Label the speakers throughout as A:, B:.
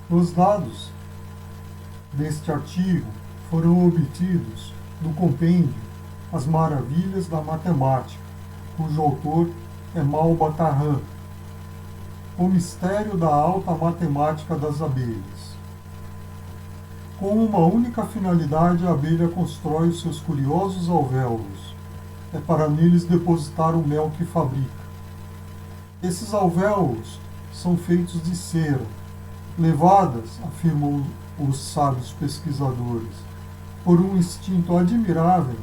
A: Os dados deste artigo foram obtidos do compêndio As Maravilhas da Matemática, cujo autor é Malbatarran, O Mistério da Alta Matemática das Abelhas. Com uma única finalidade, a abelha constrói os seus curiosos alvéolos. É para neles depositar o mel que fabrica. Esses alvéolos são feitos de cera, levadas, afirmam os sábios pesquisadores, por um instinto admirável.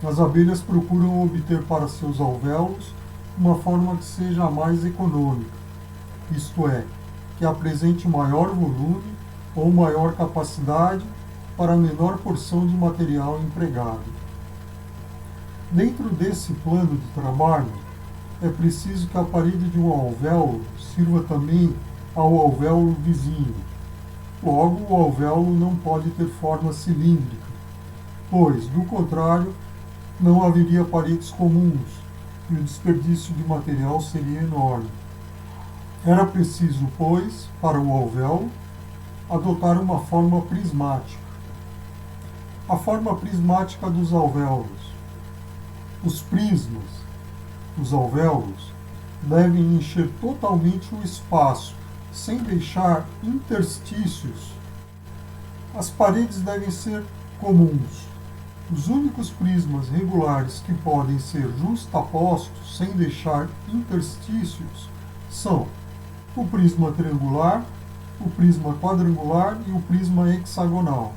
A: As abelhas procuram obter para seus alvéolos uma forma que seja a mais econômica, isto é, que apresente maior volume ou maior capacidade para a menor porção de material empregado. Dentro desse plano de trabalho, é preciso que a parede de um alvéolo sirva também ao alvéolo vizinho. Logo, o alvéolo não pode ter forma cilíndrica, pois, do contrário, não haveria paredes comuns e o desperdício de material seria enorme. Era preciso, pois, para o alvéolo, adotar uma forma prismática. A forma prismática dos alvéolos. Os prismas, os alvéolos, devem encher totalmente o espaço, sem deixar interstícios. As paredes devem ser comuns. Os únicos prismas regulares que podem ser justapostos sem deixar interstícios são o prisma triangular, o prisma quadrangular e o prisma hexagonal.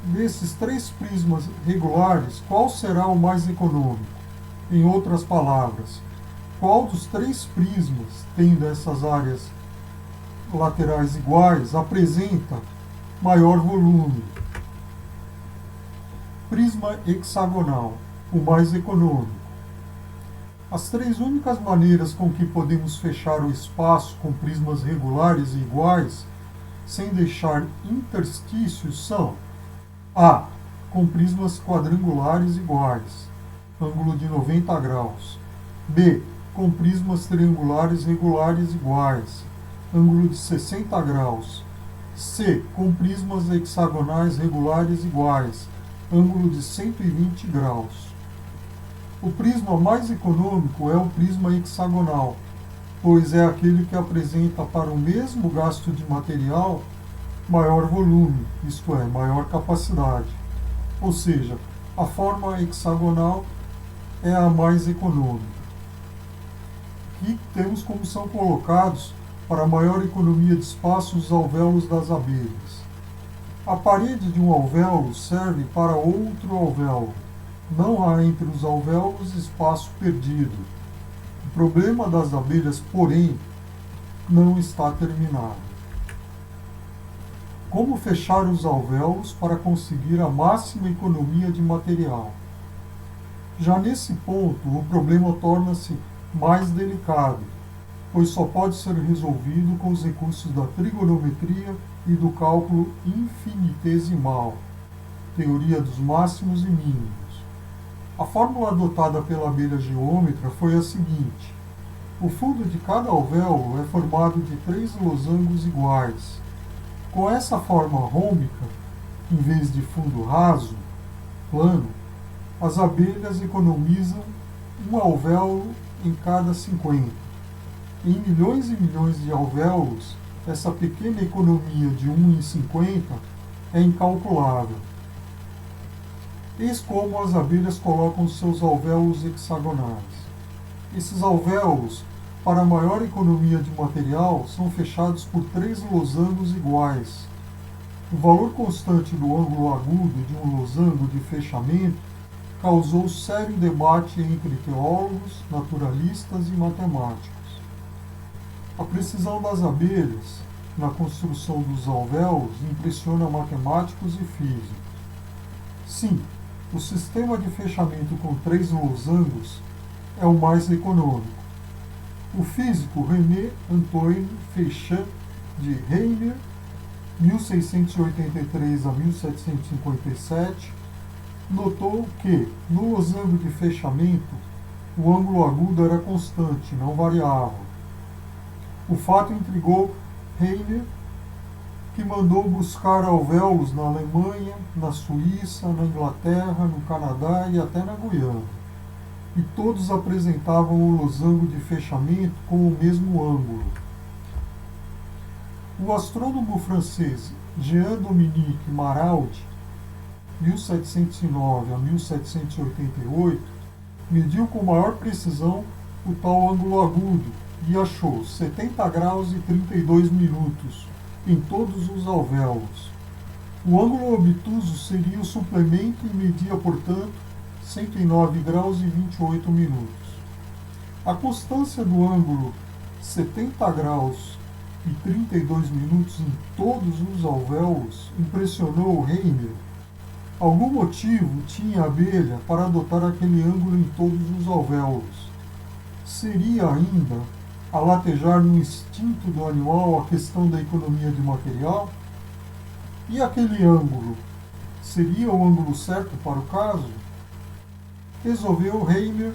A: Desses três prismas regulares, qual será o mais econômico? Em outras palavras, qual dos três prismas, tendo essas áreas laterais iguais, apresenta maior volume? Prisma hexagonal, o mais econômico. As três únicas maneiras com que podemos fechar o espaço com prismas regulares e iguais, sem deixar interstícios, são: A. Com prismas quadrangulares iguais, ângulo de 90 graus. B. Com prismas triangulares regulares iguais, ângulo de 60 graus. C. Com prismas hexagonais regulares iguais, ângulo de 120 graus. O prisma mais econômico é o prisma hexagonal, pois é aquele que apresenta para o mesmo gasto de material maior volume, isto é, maior capacidade. Ou seja, a forma hexagonal é a mais econômica. Aqui temos como são colocados, para maior economia de espaço, os alvéolos das abelhas. A parede de um alvéolo serve para outro alvéolo. Não há entre os alvéolos espaço perdido. O problema das abelhas, porém, não está terminado. Como fechar os alvéolos para conseguir a máxima economia de material? Já nesse ponto, o problema torna-se mais delicado, pois só pode ser resolvido com os recursos da trigonometria e do cálculo infinitesimal, teoria dos máximos e mínimos. A fórmula adotada pela abelha geômetra foi a seguinte: o fundo de cada alvéolo é formado de 3 losangos iguais. Com essa forma rômbica, em vez de fundo raso, plano, as abelhas economizam um alvéolo em cada 50. Em milhões e milhões de alvéolos, essa pequena economia de 1 em 50 é incalculável. Eis como as abelhas colocam seus alvéolos hexagonais. Esses alvéolos, para maior economia de material, são fechados por 3 losangos iguais. O valor constante do ângulo agudo de um losango de fechamento causou sério debate entre teólogos, naturalistas e matemáticos. A precisão das abelhas na construção dos alvéolos impressiona matemáticos e físicos. Sim, o sistema de fechamento com 3 losangos é o mais econômico. O físico René Antoine Féchamp de Reimer, 1683 a 1757, notou que, no losango de fechamento, o ângulo agudo era constante, não variável. O fato intrigou Reiner que mandou buscar alvéolos na Alemanha, na Suíça, na Inglaterra, no Canadá e até na Guiana. E todos apresentavam o losango de fechamento com o mesmo ângulo. O astrônomo francês Jean-Dominique Maraldi, 1709 a 1788, mediu com maior precisão o tal ângulo agudo e achou 70 graus e 32 minutos em todos os alvéolos. O ângulo obtuso seria o suplemento e media, portanto, 109 graus e 28 minutos. A constância do ângulo 70 graus e 32 minutos em todos os alvéolos impressionou Reimer. Algum motivo tinha a abelha para adotar aquele ângulo em todos os alvéolos. Seria ainda a latejar no instinto do animal a questão da economia de material? E aquele ângulo seria o ângulo certo para o caso? Resolveu Reimer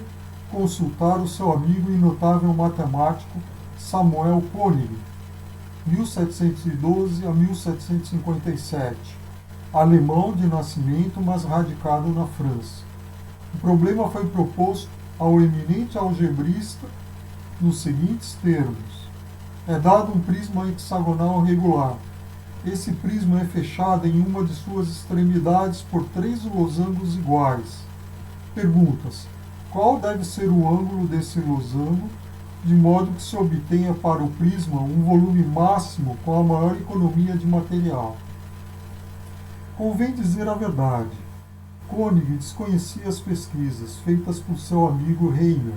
A: consultar o seu amigo e notável matemático Samuel Koenig, 1712 a 1757, alemão de nascimento, mas radicado na França. O problema foi proposto ao eminente algebrista nos seguintes termos: é dado um prisma hexagonal regular. Esse prisma é fechado em uma de suas extremidades por 3 losangos iguais. Perguntas: qual deve ser o ângulo desse losango, de modo que se obtenha para o prisma um volume máximo com a maior economia de material? Convém dizer a verdade. Koenig desconhecia as pesquisas feitas por seu amigo Reimer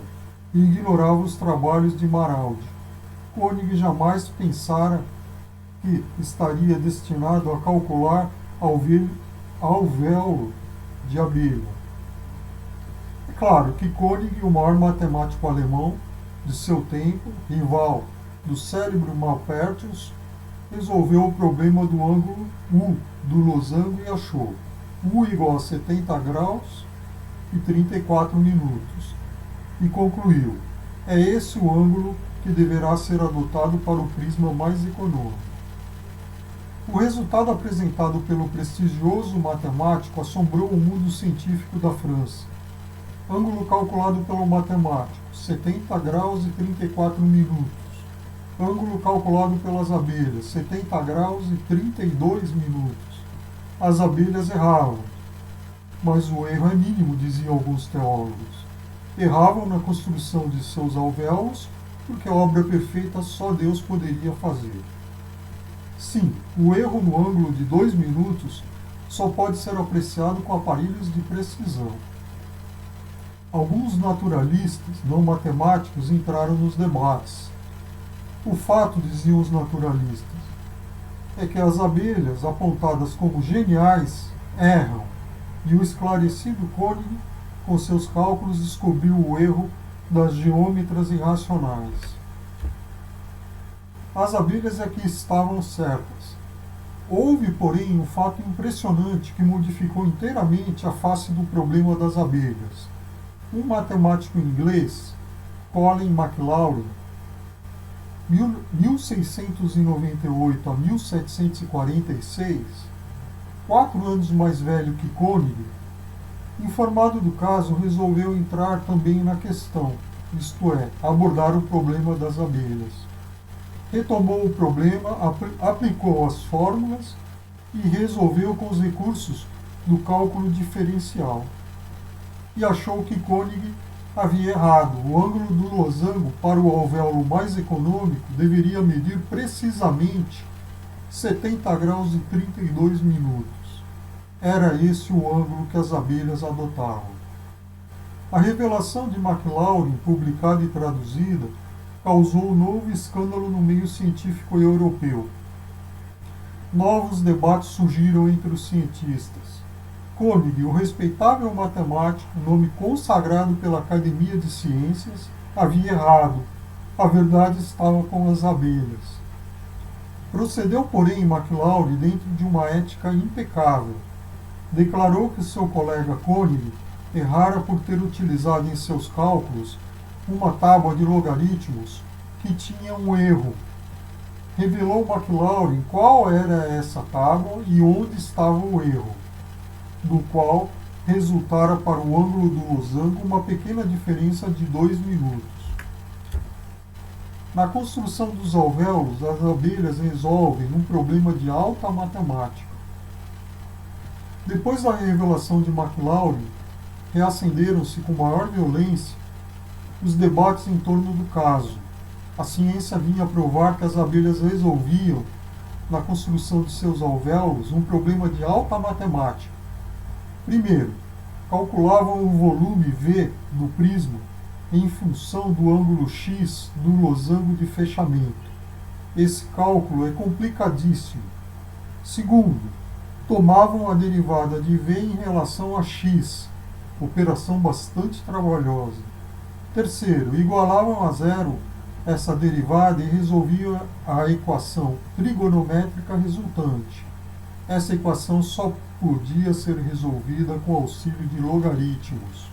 A: e ignorava os trabalhos de Maraldi. Koenig jamais pensara que estaria destinado a calcular alvéolo de abelha. É claro que Koenig, o maior matemático alemão de seu tempo, rival do cérebro Malpertius, resolveu o problema do ângulo U do losango e achou U igual a 70 graus e 34 minutos. E concluiu: é esse o ângulo que deverá ser adotado para o prisma mais econômico. O resultado apresentado pelo prestigioso matemático assombrou o mundo científico da França. Ângulo calculado pelo matemático, 70 graus e 34 minutos. Ângulo calculado pelas abelhas, 70 graus e 32 minutos. As abelhas erravam, mas o erro é mínimo, diziam alguns teólogos. Erravam na construção de seus alvéolos, porque a obra perfeita só Deus poderia fazer. Sim, o erro no ângulo de 2 minutos só pode ser apreciado com aparelhos de precisão. Alguns naturalistas, não matemáticos, entraram nos debates. O fato, diziam os naturalistas, é que as abelhas, apontadas como geniais, erram, e o esclarecido Koenig, com seus cálculos, descobriu o erro das geômetras irracionais. As abelhas é que estavam certas. Houve, porém, um fato impressionante que modificou inteiramente a face do problema das abelhas. Um matemático inglês, Colin Maclaurin, 1698 a 1746, 4 anos mais velho que Koenig, informado do caso, resolveu entrar também na questão, isto é, abordar o problema das abelhas. Retomou o problema, aplicou as fórmulas e resolveu com os recursos do cálculo diferencial. E achou que Koenig havia errado. O ângulo do losango para o alvéolo mais econômico deveria medir precisamente 70 graus e 32 minutos. Era esse o ângulo que as abelhas adotavam. A revelação de Maclaurin, publicada e traduzida, causou um novo escândalo no meio científico europeu. Novos debates surgiram entre os cientistas. Koenig, o respeitável matemático, nome consagrado pela Academia de Ciências, havia errado. A verdade estava com as abelhas. Procedeu, porém, Maclaurin dentro de uma ética impecável. Declarou que seu colega Koenig errara por ter utilizado em seus cálculos uma tábua de logaritmos que tinha um erro. revelou McLaurin qual era essa tábua e onde estava o erro, do qual resultara para o ângulo do losango uma pequena diferença de 2 minutos. Na construção dos alvéolos, as abelhas resolvem um problema de alta matemática. Depois da revelação de McLaurin, reacenderam-se com maior violência os debates em torno do caso. A ciência vinha provar que as abelhas resolviam, na construção de seus alvéolos, um problema de alta matemática. Primeiro, calculavam o volume V do prisma em função do ângulo X do losango de fechamento. Esse cálculo é complicadíssimo. Segundo, tomavam a derivada de V em relação a X, operação bastante trabalhosa. Terceiro, igualavam a zero essa derivada e resolviam a equação trigonométrica resultante. Essa equação só podia ser resolvida com auxílio de logaritmos.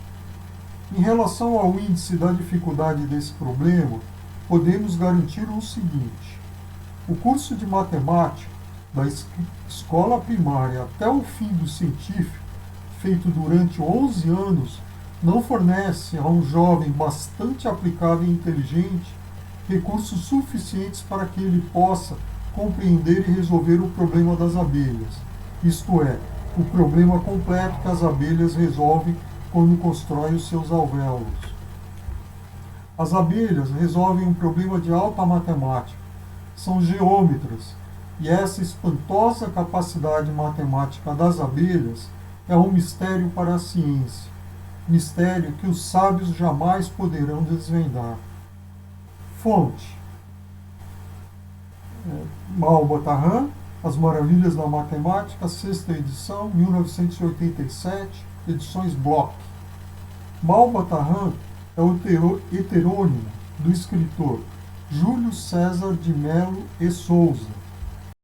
A: Em relação ao índice da dificuldade desse problema, podemos garantir o seguinte: o curso de matemática da escola primária até o fim do científico, feito durante 11 anos, não fornece a um jovem bastante aplicado e inteligente recursos suficientes para que ele possa compreender e resolver o problema das abelhas, isto é, o problema completo que as abelhas resolvem quando constroem os seus alvéolos. As abelhas resolvem um problema de alta matemática, são geômetras, e essa espantosa capacidade matemática das abelhas é um mistério para a ciência, mistério que os sábios jamais poderão desvendar. Fonte: Malba-Tarran, As Maravilhas da Matemática, 6ª edição, 1987, edições Bloch. Malba-Tarran é o heterônimo do escritor Júlio César de Melo e Souza,